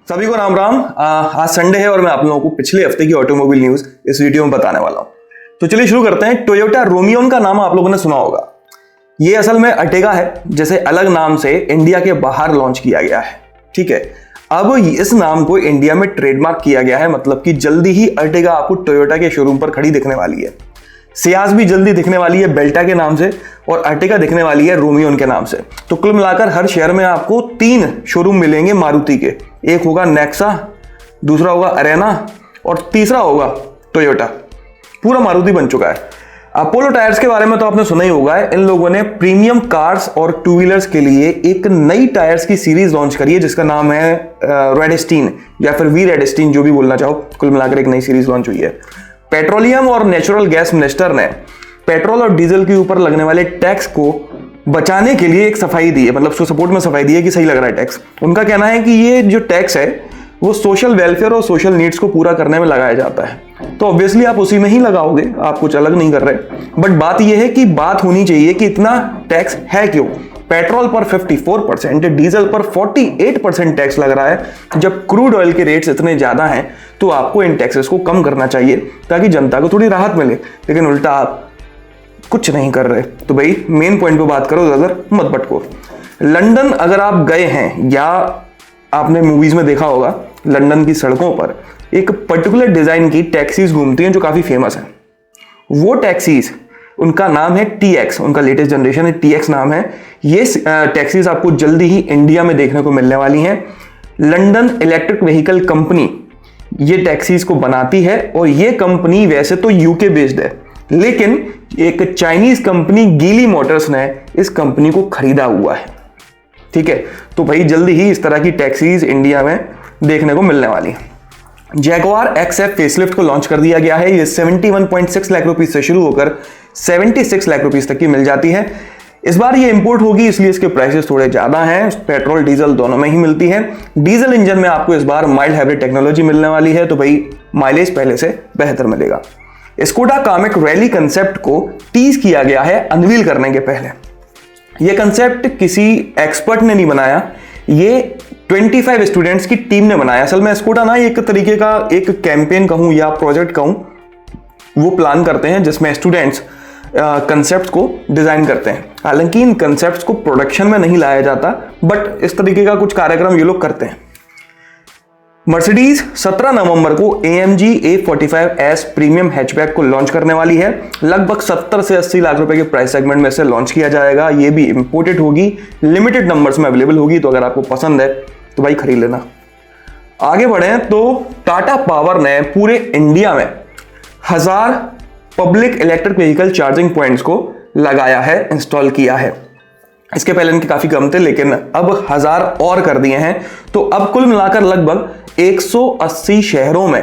सभी को राम राम। आज संडे है और मैं आप लोगों को पिछले हफ्ते की ऑटोमोबाइल न्यूज इस वीडियो में बताने वाला हूं। तो चलिए शुरू करते हैं। टोयोटा रोमियोन का नाम आप लोगों ने सुना होगा। ये असल में अर्टिगा है, जैसे अलग नाम से इंडिया के बाहर लॉन्च किया गया है। ठीक है, अब इस नाम को इंडिया में ट्रेडमार्क किया गया है, मतलब कि जल्दी ही अर्टिगा आपको टोयोटा के शोरूम पर खड़ी दिखने वाली है। सियाज भी जल्दी दिखने वाली है बेल्टा के नाम से, और अर्टिगा दिखने वाली है रोमियोन के नाम से। तो कुल मिलाकर हर शहर में आपको 3 शोरूम मिलेंगे मारुति के। एक होगा नेक्सा, दूसरा होगा अरेना और तीसरा होगा टोयोटा। पूरा मारुति बन चुका है। अपोलो टायर्स के बारे में तो आपने सुना ही होगा। इन लोगों ने प्रीमियम कार्स और टू व्हीलर्स के लिए एक नई टायर्स की सीरीज लॉन्च करी है, जिसका नाम है रेडस्टीन या फिर वी रेडस्टीन, जो भी बोलना चाहो। कुल मिलाकर एक नई सीरीज लॉन्च हुई है। पेट्रोलियम और नेचुरल गैस मिनिस्टर ने पेट्रोल और डीजल के ऊपर लगने वाले टैक्स को बचाने के लिए एक सफाई दी है, मतलब उसको सपोर्ट में सफाई दी है कि सही लग रहा है टैक्स। उनका कहना है कि ये जो टैक्स है वो सोशल वेलफेयर और सोशल नीड्स को पूरा करने में लगाया जाता है। तो ऑब्वियसली आप उसी में ही लगाओगे, आप कुछ अलग नहीं कर रहे। बट बात यह है कि बात होनी चाहिए कि इतना टैक्स है क्यों। पेट्रोल पर 54%, डीजल पर 48% टैक्स लग रहा है। जब क्रूड ऑयल के रेट्स इतने ज्यादा हैं तो आपको इन टैक्सेस को कम करना चाहिए ताकि जनता को थोड़ी राहत मिले, लेकिन उल्टा आप कुछ नहीं कर रहे। तो भाई मेन पॉइंट पे बात करो, ज्यादा मत भटको। लंदन अगर आप गए हैं या आपने मूवीज में देखा होगा, लंदन की सड़कों पर एक पर्टिकुलर डिजाइन की टैक्सीज घूमती हैं जो काफी फेमस है। वो टैक्सीज, उनका नाम है TX, उनका लेटेस्ट जनरेशन है, TX नाम है। ये टैक्सीज आपको जल्दी ही इंडिया में देखने को मिलने वाली हैं। लंदन इलेक्ट्रिक व्हीकल कंपनी ये टैक्सीज को बनाती है, और ये कंपनी वैसे तो यूके बेस्ड है, लेकिन एक चाइनीज कंपनी गीली मोटर्स ने इस कंपनी को खरीदा हुआ है। ठीक है, तो भाई जल्दी ही इस तरह की टैक्सीज इंडिया में देखने को मिलने वाली है। जैगवार XF फेसलिफ्ट को लॉन्च कर दिया गया है। ये 71.6 लाख रुपीस से शुरू होकर 76 लाख रुपीस तक की मिल जाती है। इस बार ये इंपोर्ट होगी, इसलिए इसके प्राइसेस थोड़े ज्यादा हैं। पेट्रोल डीजल दोनों में ही मिलती है। डीजल इंजन में आपको इस बार माइल्ड हाइब्रिड टेक्नोलॉजी मिलने वाली है, तो भाई माइलेज पहले से बेहतर मिलेगा। स्कोडा कामिक रैली कंसेप्ट को टीज किया गया है अनवील करने के पहले। यह कंसेप्ट किसी एक्सपर्ट ने नहीं बनाया, ये 25 स्टूडेंट्स की टीम ने बनाया। असल में स्कोडा ना एक तरीके का एक कैंपेन कहूं या प्रोजेक्ट कहूं, वो प्लान करते हैं जिसमें स्टूडेंट्स कंसेप्ट्स को डिजाइन करते हैं। हालांकि इन कंसेप्ट्स को प्रोडक्शन में नहीं लाया जाता, बट इस तरीके का कुछ कार्यक्रम ये लोग करते हैं। मर्सिडीज 17 नवंबर को AMG A45S प्रीमियम हैचबैक को लॉन्च करने वाली है। लगभग 70 से 80 लाख रुपए के प्राइस सेगमेंट में से लॉन्च किया जाएगा। ये भी इंपोर्टेड होगी, लिमिटेड नंबर्स में अवेलेबल होगी, तो अगर आपको पसंद है तो भाई खरीद लेना। आगे बढ़े तो टाटा पावर ने पूरे इंडिया में 1000 public electric vehicle charging points को लगाया है, इंस्टॉल किया है। इसके पहले इनके काफी कम थे, लेकिन अब 1000 और कर दिए हैं। तो अब कुल मिलाकर लगभग 180 शहरों में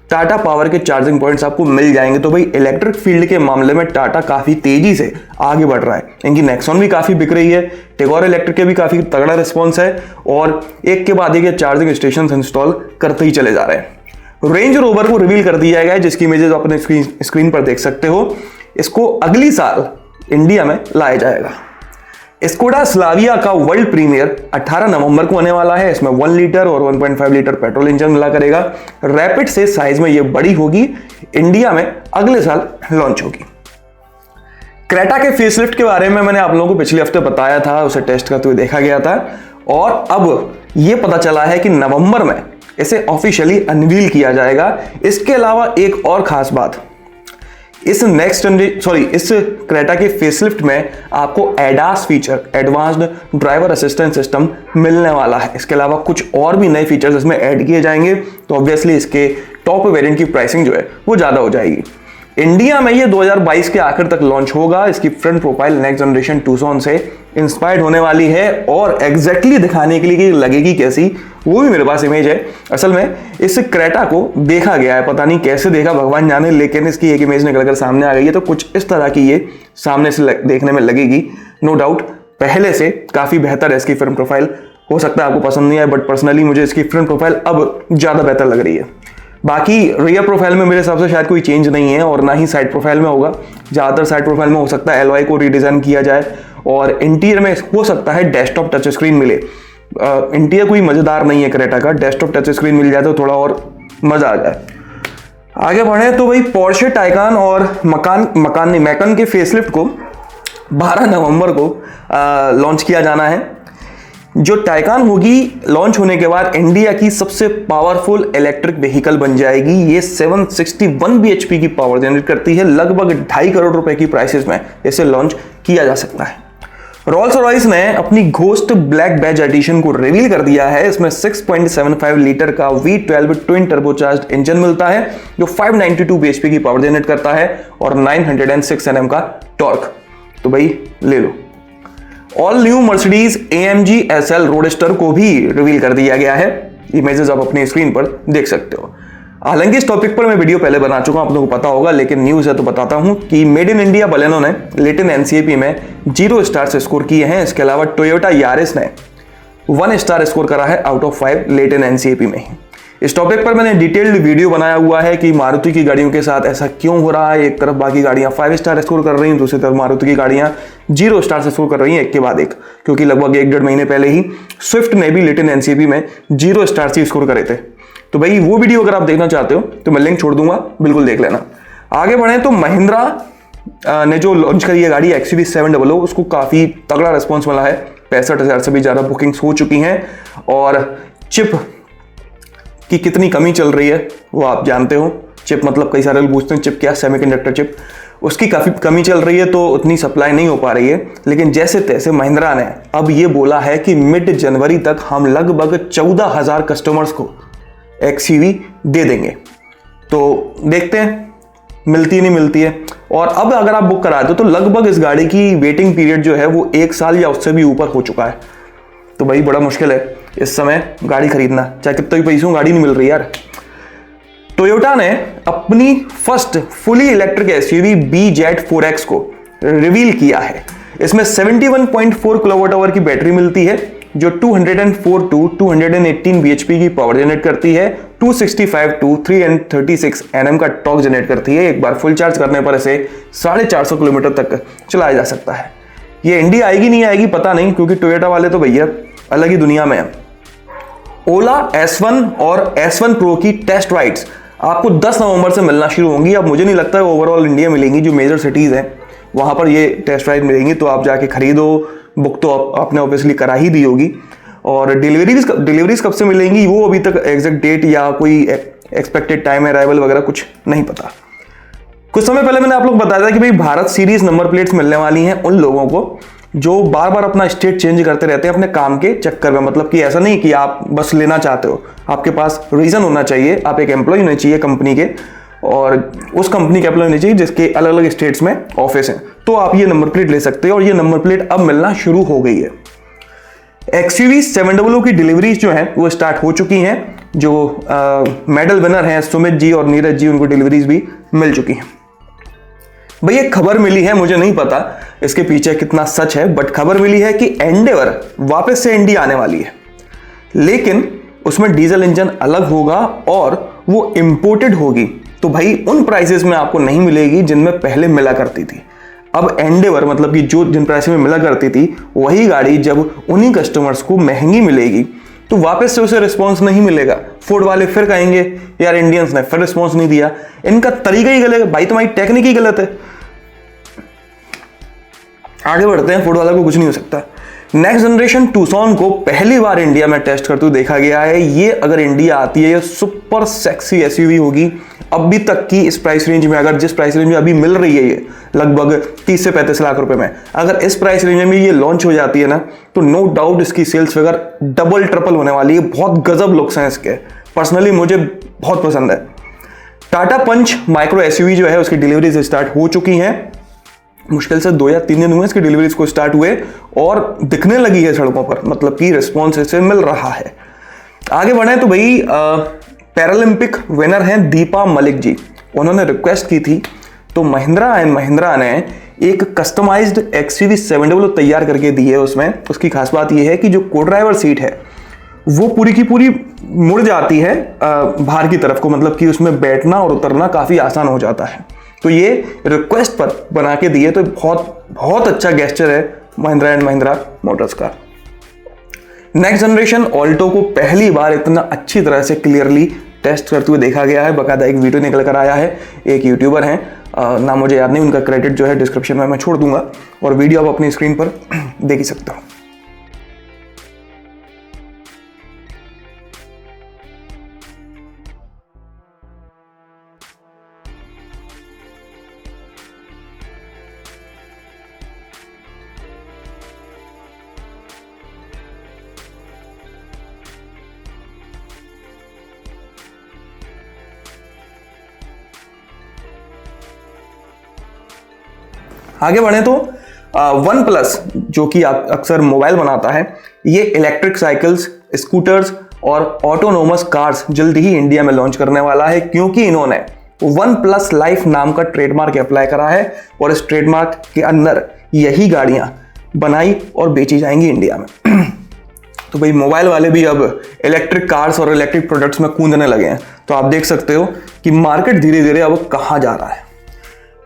टाटा पावर के चार्जिंग पॉइंट्स आपको मिल जाएंगे। तो भाई इलेक्ट्रिक फील्ड के मामले में टाटा काफी तेजी से आगे बढ़ रहा है। इनकी नेक्सॉन भी काफी बिक रही है, टिगोर इलेक्ट्रिक के भी काफी तगड़ा रिस्पॉन्स है, और एक के बाद एक चार्जिंग स्टेशन इंस्टॉल करते ही चले जा रहे हैं। रेंज रोवर को रिवील कर दिया गया है, जिसकी इमेजेस अपने स्क्रीन पर देख सकते हो। इसको अगली साल इंडिया में लाया जाएगा। स्कोडा स्लाविया का वर्ल्ड प्रीमियर 18 नवंबर को होने वाला है। इसमें 1 लीटर और 1.5 लीटर पेट्रोल इंजन मिला करेगा। रैपिड से साइज में ये बड़ी होगी। इंडिया में अगले साल लॉन्च होगी। क्रेटा के फेसलिफ्ट के बारे में मैंने आप लोगों को पिछले हफ्ते बताया था, उसे टेस्ट करते हुए देखा गया था, और अब ये पता चला है कि नवंबर में इसे ऑफिशियली अनवील किया जाएगा। इसके अलावा एक और खास बात, इस क्रेटा के फेसलिफ्ट में आपको ADAS feature, advanced driver assistant system मिलने वाला है। इसके अलावा कुछ और भी नए फीचर्स इसमें ऐड किए जाएंगे, तो ऑब्वियसली इसके टॉप वेरिएंट की प्राइसिंग जो है वो ज्यादा हो जाएगी। इंडिया में ये 2022 के आखिर तक लॉन्च होगा। इसकी front profile next generation Tucson से इंस्पायर्ड होने वाली है, और एग्जैक्टली दिखाने के लिए कि लगेगी कैसी, वो भी मेरे पास इमेज है। असल में इस क्रेटा को देखा गया है, पता नहीं कैसे देखा भगवान जाने, लेकिन इसकी एक इमेज निकलकर सामने आ गई है। तो कुछ इस तरह की ये सामने से देखने में लगेगी। नो डाउट पहले से काफी बेहतर है इसकी फ्रंट प्रोफाइल। हो सकता है आपको पसंद नहीं आए, बट पर्सनली मुझे इसकी फ्रंट प्रोफाइल अब ज्यादा बेहतर लग रही है। बाकी रियर प्रोफाइल में मेरे हिसाब से शायद कोई चेंज नहीं है, और ना ही साइड प्रोफाइल में होगा। ज़्यादातर साइड प्रोफाइल में हो सकता है एलॉय को रीडिज़ाइन किया जाए, और इंटीरियर में हो सकता है डेस्कटॉप टच स्क्रीन मिले। इंटीरियर कोई मज़ेदार नहीं है क्रेटा का, डेस्कटॉप टच स्क्रीन मिल जाए तो थोड़ा और मज़ा आ जाए। आगे बढ़े तो भाई पोर्शे टाइकान और मैकन के फेसलिफ्ट को 12 नवंबर को लॉन्च किया जाना है। जो टाइकान होगी लॉन्च होने के बाद इंडिया की सबसे पावरफुल इलेक्ट्रिक व्हीकल बन जाएगी। ये 761 bhp की पावर जनरेट करती है। लगभग 2.5 करोड़ रुपए की प्राइसेस में इसे लॉन्च किया जा सकता है। रोल्स रॉयस ने अपनी घोस्ट ब्लैक बैज एडिशन को रिवील कर दिया है। इसमें 6.75 लीटर का V12 ट्विन टर्बोचार्ज्ड इंजन मिलता है जो 592 bhp की पावर जनरेट करता है और 906 Nm का टॉर्क। तो भाई ले लो। All new Mercedes AMG SL roadster को भी रिवील कर दिया गया है। इमेजेस आप अपनी स्क्रीन पर देख सकते हो। हालांकि इस टॉपिक पर मैं वीडियो पहले बना चुका हूं, आप लोगों को पता होगा, लेकिन न्यूज़ है तो बताता हूं कि मेड इन इंडिया बलेनो ने लेटिन NCAP में 0 स्टार्स स्कोर किए हैं। इसके अलावा टोयोटा यारिस ने 1 स्टार स्कोर करा है आउट ऑफ 5 लेटिन NCAP में ही। इस टॉपिक पर मैंने डिटेल्ड वीडियो बनाया हुआ है कि मारुति की गाड़ियों के साथ ऐसा क्यों हो रहा है। एक तरफ बाकी गाड़ियां 5 स्टार स्कोर कर रही हैं, दूसरी तरफ मारुति की गाड़ियां 0 स्टार स्कोर कर रही हैं एक के बाद एक, क्योंकि लगभग 1-1.5 महीने पहले ही स्विफ्ट ने भी लेटिन NCAP में 0 स्टार ही स्कोर करे थे। तो भाई वो वीडियो अगर आप देखना चाहते हो तो मैं लिंक छोड़ दूंगा, बिल्कुल देख लेना। आगे बढ़े तो महिंद्रा ने जो लॉन्च करी है गाड़ी XUV700, उसको काफ़ी तगड़ा रिस्पॉन्स मिला है। 65,000 से भी ज़्यादा बुकिंग्स हो चुकी हैं और चिप की कितनी कमी चल रही है वो आप जानते हो। चिप मतलब कई सारे लोग पूछते हैं चिप क्या, सेमीकंडक्टर चिप, उसकी काफ़ी कमी चल रही है तो उतनी सप्लाई नहीं हो पा रही है। लेकिन जैसे तैसे महिंद्रा ने अब ये बोला है कि मिड जनवरी तक हम लगभग 14,000 कस्टमर्स को XUV दे देंगे। तो देखते हैं मिलती है नहीं मिलती है। और अब अगर आप बुक कराते हो तो लगभग इस गाड़ी की वेटिंग पीरियड जो है वो 1 साल या उससे भी ऊपर हो चुका है। तो भाई बड़ा मुश्किल है इस समय गाड़ी खरीदना, चाहे कितना भी पैसों गाड़ी नहीं मिल रही यार। टोयोटा ने अपनी first fully electric SUV BZ4X को रिवील किया है। इसमें 71.4 kWh की बैटरी मिलती है जो 204 to 218 bhp की पावर जनरेट करती है। 265 to 336 Nm का टॉर्क जनरेट करती है। एक बार फुल चार्ज करने पर इसे 450 किलोमीटर तक चलाया जा सकता है। ये इंडिया आएगी नहीं आएगी पता नहीं, क्योंकि टोयोटा वाले तो भैया अलग ही दुनिया में है। ओला S1 और S1 Pro की टेस्ट राइड्स आपको 10 नवंबर से मिलना शुरू होंगी। अब मुझे नहीं लगता है ओवरऑल इंडिया मिलेंगी, जो मेजर सिटीज़ हैं वहाँ पर ये टेस्ट राइड मिलेंगी। तो आप जाके खरीदो, बुक तो आपने ऑब्वियसली करा ही दी होगी। और डिलीवरीज कब से मिलेंगी वो अभी तक एग्जैक्ट डेट या कोई एक्सपेक्टेड टाइम अराइवल वगैरह कुछ नहीं पता। कुछ समय पहले मैंने आप लोग बताया था कि भाई भारत सीरीज नंबर प्लेट्स मिलने वाली हैं उन लोगों को जो बार बार अपना स्टेट चेंज करते रहते हैं अपने काम के चक्कर में। मतलब कि ऐसा नहीं कि आप बस लेना चाहते हो, आपके पास रीजन होना चाहिए, आप एक एम्प्लॉय होने चाहिए कंपनी के और उस कंपनी के एम्प्लॉय होने चाहिए जिसके अलग अलग स्टेट्स में ऑफिस हैं, तो आप ये नंबर प्लेट ले सकते हो। और ये नंबर प्लेट अब मिलना शुरू हो गई है। XUV700 की डिलीवरीज जो हैं वो स्टार्ट हो चुकी हैं। जो मेडल विनर हैं सुमित जी और नीरज जी, उनको डिलीवरीज भी मिल चुकी हैं। भाई एक खबर मिली है, मुझे नहीं पता इसके पीछे कितना सच है, बट खबर मिली है कि एंडेवर वापस से इंडिया आने वाली है, लेकिन उसमें डीजल इंजन अलग होगा और वो इंपोर्टेड होगी। तो भाई उन प्राइसेस में आपको नहीं मिलेगी जिनमें पहले मिला करती थी। अब एंडेवर मतलब कि जो जिन प्राइस में मिला करती थी वही गाड़ी जब उन्हीं कस्टमर्स को महंगी मिलेगी तो वापस से उसे रिस्पॉन्स नहीं मिलेगा। फोर्ड वाले फिर कहेंगे यार इंडियंस ने फिर रिस्पॉन्स नहीं दिया, इनका तरीका ही गलत है। भाई तुम्हारी टेक्निक ही गलत है। आगे बढ़ते हैं, फोर्ड वाला को कुछ नहीं हो सकता। नेक्स्ट जनरेशन टूसॉन को पहली बार इंडिया में टेस्ट करते हुए देखा गया है। ये अगर इंडिया आती है ये सुपर सेक्सी SUV होगी अभी तक की इस प्राइस रेंज में। अगर जिस प्राइस रेंज में अभी मिल रही है ये लगभग 30 से 35 लाख रुपए में, अगर इस प्राइस रेंज में ये लॉन्च हो जाती है ना तो नो डाउट इसकी सेल्स फिगर डबल ट्रिपल होने वाली है। बहुत गजब लुक्स हैं इसके, पर्सनली मुझे बहुत पसंद है। टाटा पंच माइक्रो SUV जो है उसकी डिलीवरीज स्टार्ट हो चुकी हैं। मुश्किल से 2 या 3 दिन हुए इसकी डिलीवरीज को स्टार्ट हुए और दिखने लगी है सड़कों पर, मतलब कि रिस्पॉन्स इसे मिल रहा है। आगे बढ़े तो भाई पैरालंपिक विनर हैं दीपा मलिक जी, उन्होंने रिक्वेस्ट की थी तो महिंद्रा एंड महिंद्रा ने एक कस्टमाइज्ड XUV700 तैयार करके दी है। उसमें उसकी खास बात यह है कि जो को ड्राइवर सीट है वो पूरी की पूरी मुड़ जाती है बाहर की तरफ को, मतलब कि उसमें बैठना और उतरना काफ़ी आसान हो जाता है। तो ये रिक्वेस्ट पर बना के दिए, तो बहुत बहुत अच्छा गेस्चर है महिंद्रा एंड महिंद्रा मोटर्स का। नेक्स्ट जनरेशन ऑल्टो को पहली बार इतना अच्छी तरह से क्लियरली टेस्ट करते हुए देखा गया है। बाकायदा एक वीडियो निकल कर आया है, एक यूट्यूबर हैं, नाम मुझे याद नहीं, उनका क्रेडिट जो है डिस्क्रिप्शन में मैं छोड़ दूंगा और वीडियो आप अपनी स्क्रीन पर देख ही सकते हो। आगे बढ़े तो वन प्लस जो कि अक्सर मोबाइल बनाता है, ये इलेक्ट्रिक साइकिल्स, स्कूटर्स और ऑटोनोमस कार्स जल्द ही इंडिया में लॉन्च करने वाला है, क्योंकि इन्होंने वन प्लस लाइफ नाम का ट्रेडमार्क अप्लाई करा है और इस ट्रेडमार्क के अंदर यही गाड़ियां बनाई और बेची जाएंगी इंडिया में। तो भाई मोबाइल वाले भी अब इलेक्ट्रिक कार्स और इलेक्ट्रिक प्रोडक्ट्स में कूदने लगे हैं। तो आप देख सकते हो कि मार्केट धीरे धीरे अब कहां जा रहा है।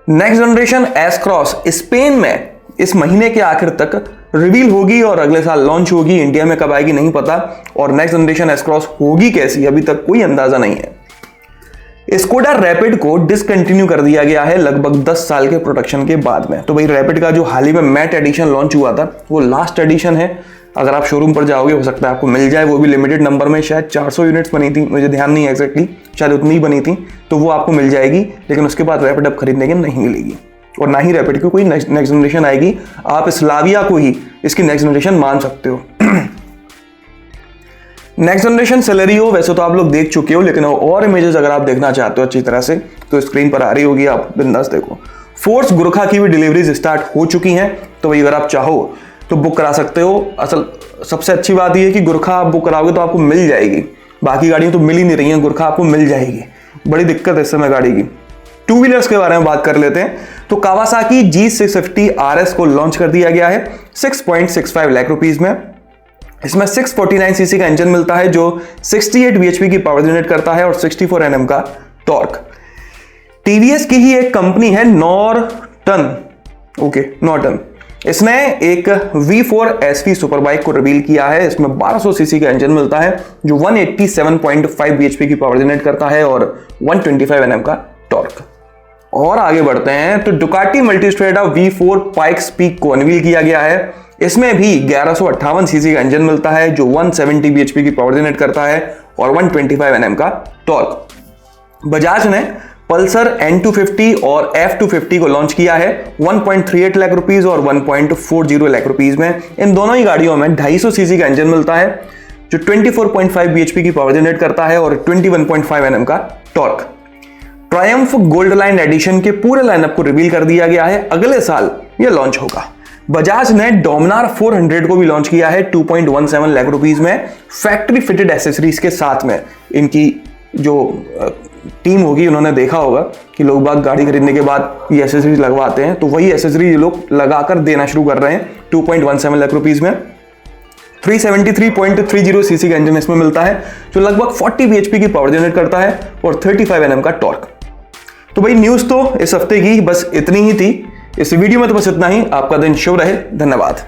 Next generation S cross Spain में इस महीने के आखिर तक रिवील होगी और अगले साल लॉन्च होगी। इंडिया में कब आएगी नहीं पता, और नेक्स्ट जनरेशन एस क्रॉस होगी कैसी अभी तक कोई अंदाजा नहीं है। स्कोडा रैपिड को डिसकंटिन्यू कर दिया गया है लगभग 10 साल के प्रोडक्शन के बाद में। तो भाई रैपिड का जो हाल ही में मैट एडिशन लॉन्च हुआ था वो लास्ट एडिशन है। अगर आप शोरूम पर जाओगे हो सकता है आपको मिल जाए, वो भी लिमिटेड नंबर में। शायद 400 यूनिट्स बनी थी, मुझे ध्यान नहीं है एग्जैक्टली, शायद उतनी ही बनी थी, तो वो आपको मिल जाएगी। लेकिन उसके बाद रैपिड अब खरीदने के नहीं मिलेगी और ना ही रैपिड की कोई नेक्स्ट जनरेशन आएगी। आप स्लाविया को ही इसकी नेक्स्ट जनरेशन मान सकते हो। नेक्स्ट जनरेशन सेलेरियो वैसे तो आप लोग देख चुके हो, लेकिन और इमेजेस अगर आप देखना चाहते हो अच्छी तरह से तो स्क्रीन पर आ रही होगी, आप बिंदास देखो। फोर्स गुरखा की भी डिलीवरीज स्टार्ट हो चुकी हैं, तो भाई अगर आप चाहो तो बुक करा सकते हो। असल सबसे अच्छी बात यह है कि गुरखा आप बुक कराओगे तो आपको मिल जाएगी, बाकी गाड़ियां तो मिल ही नहीं रही हैं, गुरखा आपको मिल जाएगी। बड़ी दिक्कत है इस समय गाड़ी की। टू व्हीलर्स के बारे में बात कर लेते हैं तो कावासाकी G650 RS को लॉन्च कर दिया गया है 6.65 लाख रुपीस में। इसमें 649 सीसी का इंजन मिलता है जो 68 bhp की पावर जनरेट करता है और 64 Nm का टॉर्क। टीवीएस की ही एक कंपनी है नॉर्टन, इसने एक V4 SV सुपर बाइक को रिवील किया है। इसमें 1200 सीसी का इंजन मिलता है जो 187.5 bhp की पावर जनरेट करता है और 125 Nm का टॉर्क। और आगे बढ़ते हैं तो डुकाटी मल्टीस्ट्रेडा V4 पाइक्स पीक को अनवील किया गया है। इसमें भी 1158 सीसी का इंजन मिलता है जो 170 bhp की पावर जनरेट करता है और 125 Nm का टॉर्क। बजाज ने पल्सर N250 और F250 को लॉन्च किया है 1.38 लाख रुपीस और 1.40 लाख रुपीस में। इन दोनों ही गाड़ियों में 250 सीसी का इंजन मिलता है जो 24.5 bhp की पावर जनरेट करता है और 21.5 Nm का टॉर्क। ट्रायम्फ गोल्ड लाइन एडिशन के पूरे लाइनअप को रिवील कर दिया गया है, अगले साल यह लॉन्च होगा। बजाज ने डोमिनार 400 को भी लॉन्च किया है 2.17 लाख रुपीस में फैक्ट्री फिटेड एसेसरीज के साथ में। इनकी जो टीम होगी उन्होंने देखा होगा कि लोग बाग गाड़ी खरीदने के बाद ये एसेसरीज लगवाते हैं, तो वही एसेसरीज ये लोग लगाकर देना शुरू कर रहे हैं 2.17 लाख रुपीस में। 373.30 सीसी का इंजन इसमें मिलता है जो लगभग 40 bhp की पावर जनरेट करता है और 35 Nm का टॉर्क। तो भाई न्यूज तो इस हफ्ते की बस इतनी ही थी। इस वीडियो में तो बस इतना ही। आपका दिन शुभ रहे, धन्यवाद।